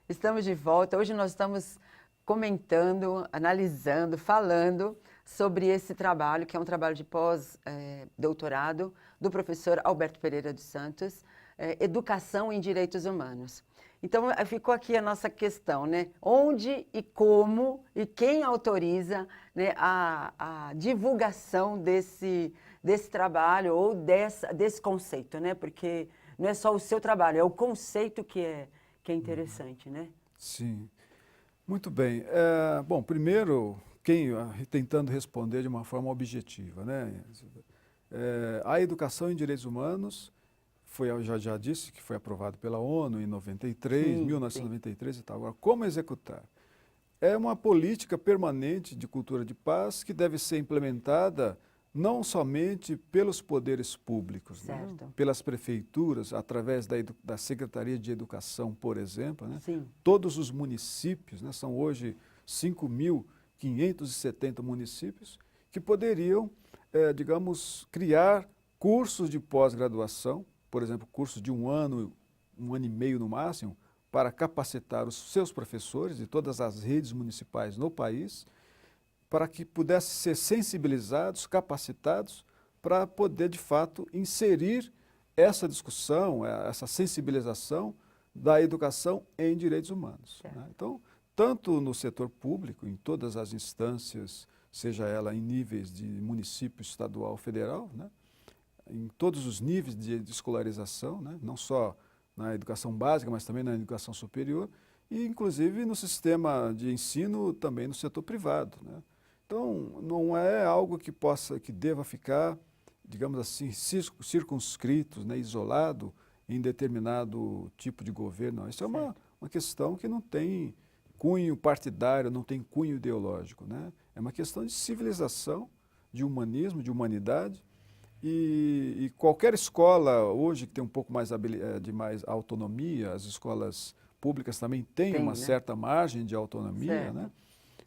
Estamos de volta. Hoje nós estamos comentando, analisando, falando sobre esse trabalho, que é um trabalho de pós-doutorado do professor Alberto Pereira dos Santos, Educação em Direitos Humanos. Então, ficou aqui a nossa questão, né? Onde e como e quem autoriza, né, a divulgação desse trabalho ou desse conceito, né? Porque não é só o seu trabalho, é o conceito que é interessante, né? Sim, muito bem. Bom, primeiro, tentando responder de uma forma objetiva, né? A educação em direitos humanos eu já disse que foi aprovado pela ONU em 93, Sim, sim. 1993 e tal. Agora, como executar? É uma política permanente de cultura de paz que deve ser implementada não somente pelos poderes públicos, né? Certo. Pelas prefeituras, através da Secretaria de Educação, por exemplo, né? Sim. Todos os municípios, né? São hoje 5.570 municípios que poderiam, digamos, criar cursos de pós-graduação, por exemplo, cursos de um ano e meio no máximo, para capacitar os seus professores de todas as redes municipais no país, para que pudessem ser sensibilizados, capacitados, para poder, de fato, inserir essa discussão, essa sensibilização da educação em direitos humanos, né? Então, tanto no setor público, em todas as instâncias, seja ela em níveis de município, estadual, federal, né? Em todos os níveis de escolarização, né? Não só na educação básica, mas também na educação superior, e inclusive no sistema de ensino também no setor privado, né? Então, não é algo que deva ficar, digamos assim, circunscrito, né, isolado em determinado tipo de governo. Não. Isso é uma questão que não tem cunho partidário, não tem cunho ideológico, né? É uma questão de civilização, de humanismo, de humanidade, e qualquer escola hoje que tem um pouco mais de mais autonomia, as escolas públicas também têm uma Né? certa margem de autonomia, né?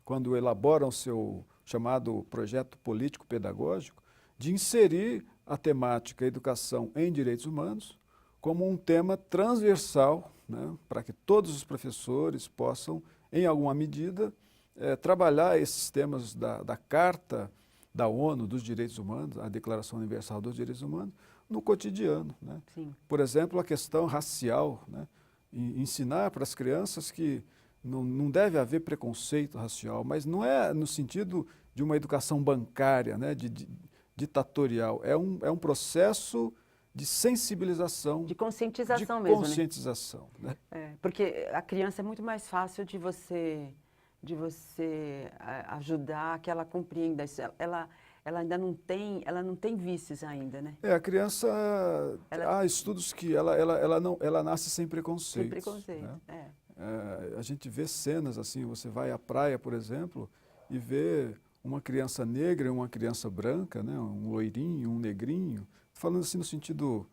Quando elaboram o seu chamado projeto político-pedagógico, de inserir a temática educação em direitos humanos como um tema transversal, né? Para que todos os professores possam, em alguma medida, trabalhar esses temas da Carta da ONU dos Direitos Humanos, a Declaração Universal dos Direitos Humanos, no cotidiano, né? Sim. Por exemplo, a questão racial, né? Ensinar para as crianças que não deve haver preconceito racial, mas não é no sentido de uma educação bancária, né? Ditatorial. É um processo de sensibilização, De conscientização de mesmo, conscientização, né? Porque a criança é muito mais fácil de você ajudar, que ela compreenda isso. Ela ainda não tem vícios ainda, né? A criança, há estudos que ela nasce sem Sem preconceitos, preconceito, né? A gente vê cenas assim, você vai à praia, por exemplo, e vê uma criança negra e uma criança branca, né? Um loirinho, um negrinho, falando assim no sentido,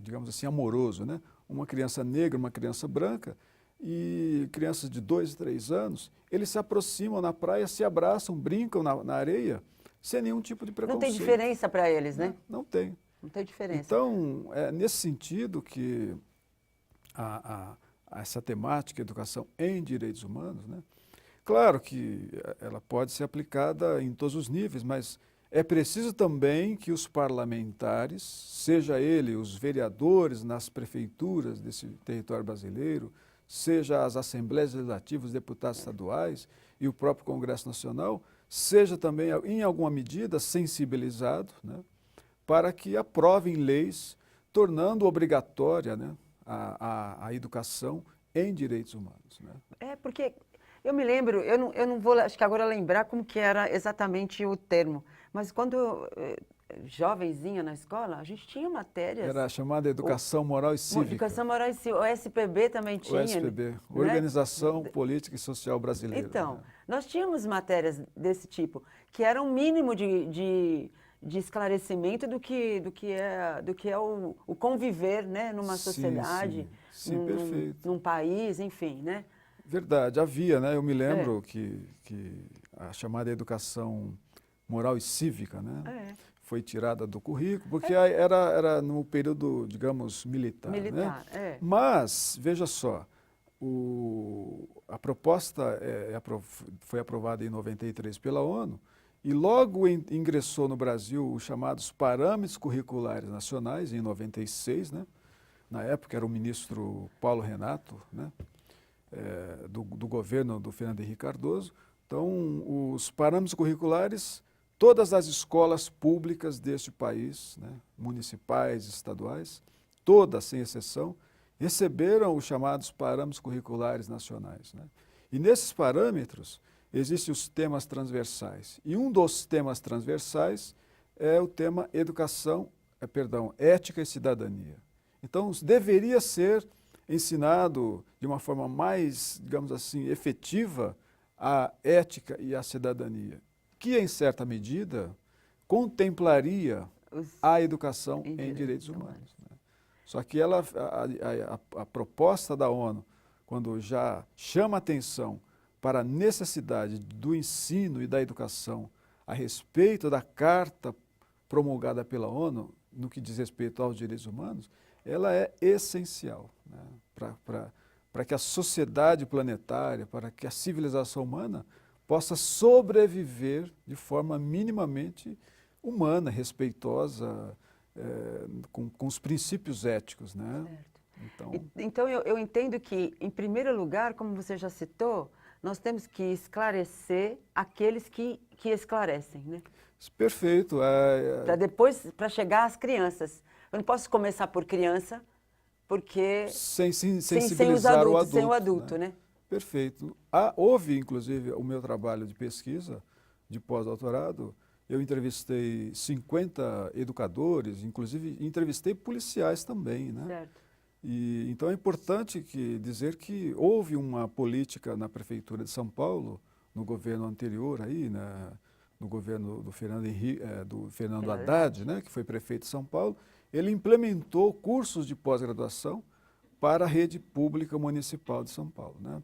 digamos assim, amoroso, né? Uma criança negra, uma criança branca, e crianças de 2, 3 anos, eles se aproximam na praia, se abraçam, brincam na areia, sem nenhum tipo de Não preconceito. tem diferença para eles, né? Não tem. Não tem diferença. Então, é nesse sentido que essa temática, educação em direitos humanos, né? Claro que ela pode ser aplicada em todos os níveis, mas é preciso também que os parlamentares, seja ele os vereadores nas prefeituras desse território brasileiro, seja as assembleias legislativas, os deputados estaduais e o próprio Congresso Nacional, seja também, em alguma medida, sensibilizado, né? Para que aprovem leis tornando obrigatória, né, a educação em direitos humanos, né? Porque eu me lembro, eu não vou, acho que agora lembrar como que era exatamente o termo, mas quando jovenzinha na escola, a gente tinha matérias. Era a chamada educação moral e cívica. Educação moral e cívica. O SPB também tinha. O SPB, né? Organização Política e Social Brasileira. Então, né? nós tínhamos matérias desse tipo, que eram um mínimo de esclarecimento do que é o conviver, né, numa sociedade, sim, perfeito. num país, enfim, né? Verdade, havia, né? Eu me lembro que a chamada educação moral e cívica, né? Foi tirada do currículo, porque era no período, digamos, militar. Né? É. Mas, veja só, a proposta foi aprovada em 93 pela ONU e logo ingressou no Brasil os chamados Parâmetros Curriculares Nacionais, em 96, né? Na época era o ministro Paulo Renato, né? Do governo do Fernando Henrique Cardoso. Então, os parâmetros curriculares, todas as escolas públicas deste país, né? Municipais, estaduais, todas, sem exceção, receberam os chamados parâmetros curriculares nacionais, né? E nesses parâmetros existem os temas transversais. E um dos temas transversais é o tema ética e cidadania. Então, deveria ser ensinado de uma forma mais, digamos assim, efetiva a ética e a cidadania, que em certa medida contemplaria a educação em direitos humanos, né? Só que a proposta da ONU, quando já chama atenção para a necessidade do ensino e da educação a respeito da Carta promulgada pela ONU, no que diz respeito aos direitos humanos, ela é essencial, né? Para que a sociedade planetária, para que a civilização humana possa sobreviver de forma minimamente humana, respeitosa, com os princípios éticos, né? Então eu entendo que, em primeiro lugar, como você já citou, nós temos que esclarecer aqueles que esclarecem, né? Perfeito. Para chegar às crianças. Eu não posso começar por criança, porque... Sem sensibilizar o adulto. Sem o adulto, né? Perfeito. Houve, inclusive, o meu trabalho de pesquisa, de pós-doutorado, eu entrevistei 50 educadores, inclusive entrevistei policiais também, né? Certo. Então é importante dizer que houve uma política na Prefeitura de São Paulo, no governo anterior aí, né? No governo do Fernando Haddad, né? Que foi prefeito de São Paulo, ele implementou cursos de pós-graduação para a rede pública municipal de São Paulo, né?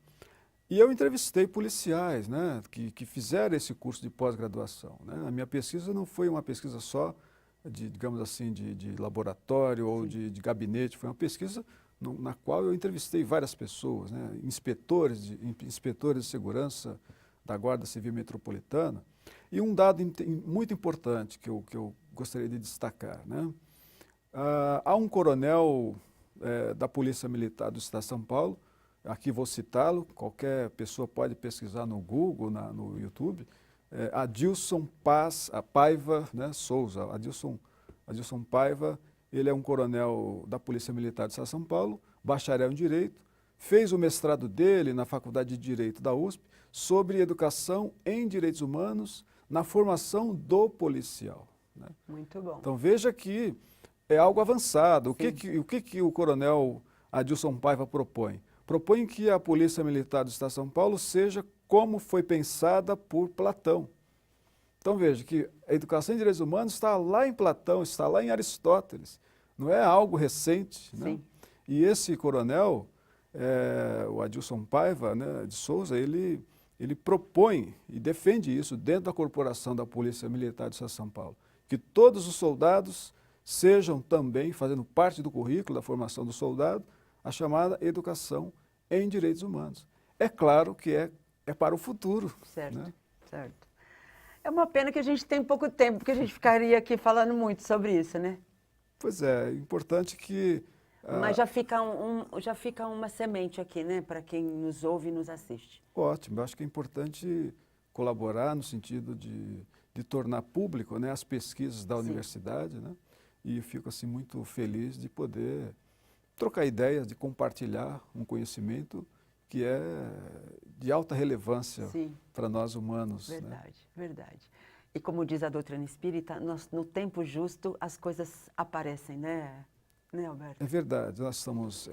E eu entrevistei policiais, né, que fizeram esse curso de pós-graduação, né? A minha pesquisa não foi uma pesquisa só digamos assim, de laboratório ou de gabinete, foi uma pesquisa na qual eu entrevistei várias pessoas, né, inspetores de segurança da Guarda Civil Metropolitana. E um dado muito importante que eu gostaria de destacar, né? Há um coronel da Polícia Militar do Estado de São Paulo, aqui vou citá-lo, qualquer pessoa pode pesquisar no Google, no YouTube, Adilson Paiva, né, Souza. Adilson Paiva, ele é um coronel da Polícia Militar do Estado de São Paulo, bacharel em Direito, fez o mestrado dele na Faculdade de Direito da USP sobre educação em direitos humanos na formação do policial, né? Muito bom. Então veja que é algo avançado. O que o coronel Adilson Paiva propõe? Propõe que a Polícia Militar do Estado de São Paulo seja como foi pensada por Platão. Então veja que a educação em direitos humanos está lá em Platão, está lá em Aristóteles, não é algo recente, né? Sim. E esse coronel, o Adilson Paiva, né, de Souza, ele propõe e defende isso dentro da corporação da Polícia Militar do Estado de São Paulo, que todos os soldados sejam também, fazendo parte do currículo da formação do soldado, a chamada educação em direitos humanos. É claro que é para o futuro. Certo, né? Certo. É uma pena que a gente tem pouco tempo, porque a gente ficaria aqui falando muito sobre isso, né? Pois é importante que... Mas já fica uma semente aqui, né? Para quem nos ouve e nos assiste. Ótimo, eu acho que é importante colaborar no sentido de tornar público, né, as pesquisas da universidade, né? E fico assim muito feliz de poder trocar ideias, de compartilhar um conhecimento que é de alta relevância para nós humanos. Verdade, né? Verdade. E como diz a doutrina espírita, no tempo justo as coisas aparecem, né, Alberto? É verdade, nós estamos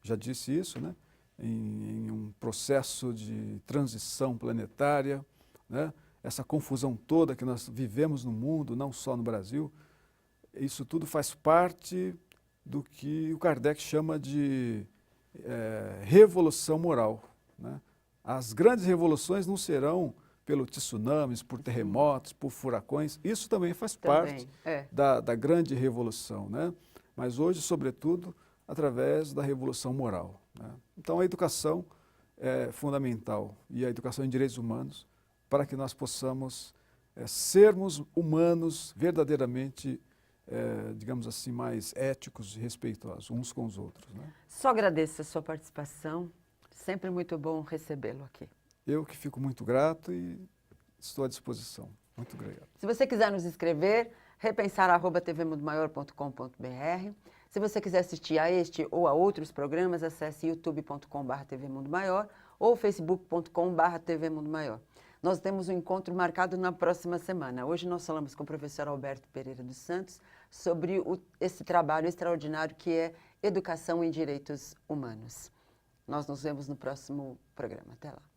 já disse isso, né? Em um processo de transição planetária, né? Essa confusão toda que nós vivemos no mundo, não só no Brasil, isso tudo faz parte do que o Kardec chama de revolução moral, né? As grandes revoluções não serão pelos tsunamis, por terremotos, por furacões, isso também faz parte da grande revolução, né? Mas hoje, sobretudo, através da revolução moral. né? Então, a educação é fundamental, e a educação em direitos humanos, para que nós possamos sermos humanos verdadeiramente, digamos assim, mais éticos e respeitosos uns com os outros, né? Só agradeço a sua participação. Sempre muito bom recebê-lo aqui. Eu que fico muito grato e estou à disposição. Muito obrigado. Se você quiser nos escrever, repensar@tvmundomaior.com.br. Se você quiser assistir a este ou a outros programas, acesse youtube.com/tvmundomaior ou facebook.com/tvmundomaior. Nós temos um encontro marcado na próxima semana. Hoje nós falamos com o professor Alberto Pereira dos Santos sobre esse trabalho extraordinário que é Educação em Direitos Humanos. Nós nos vemos no próximo programa. Até lá.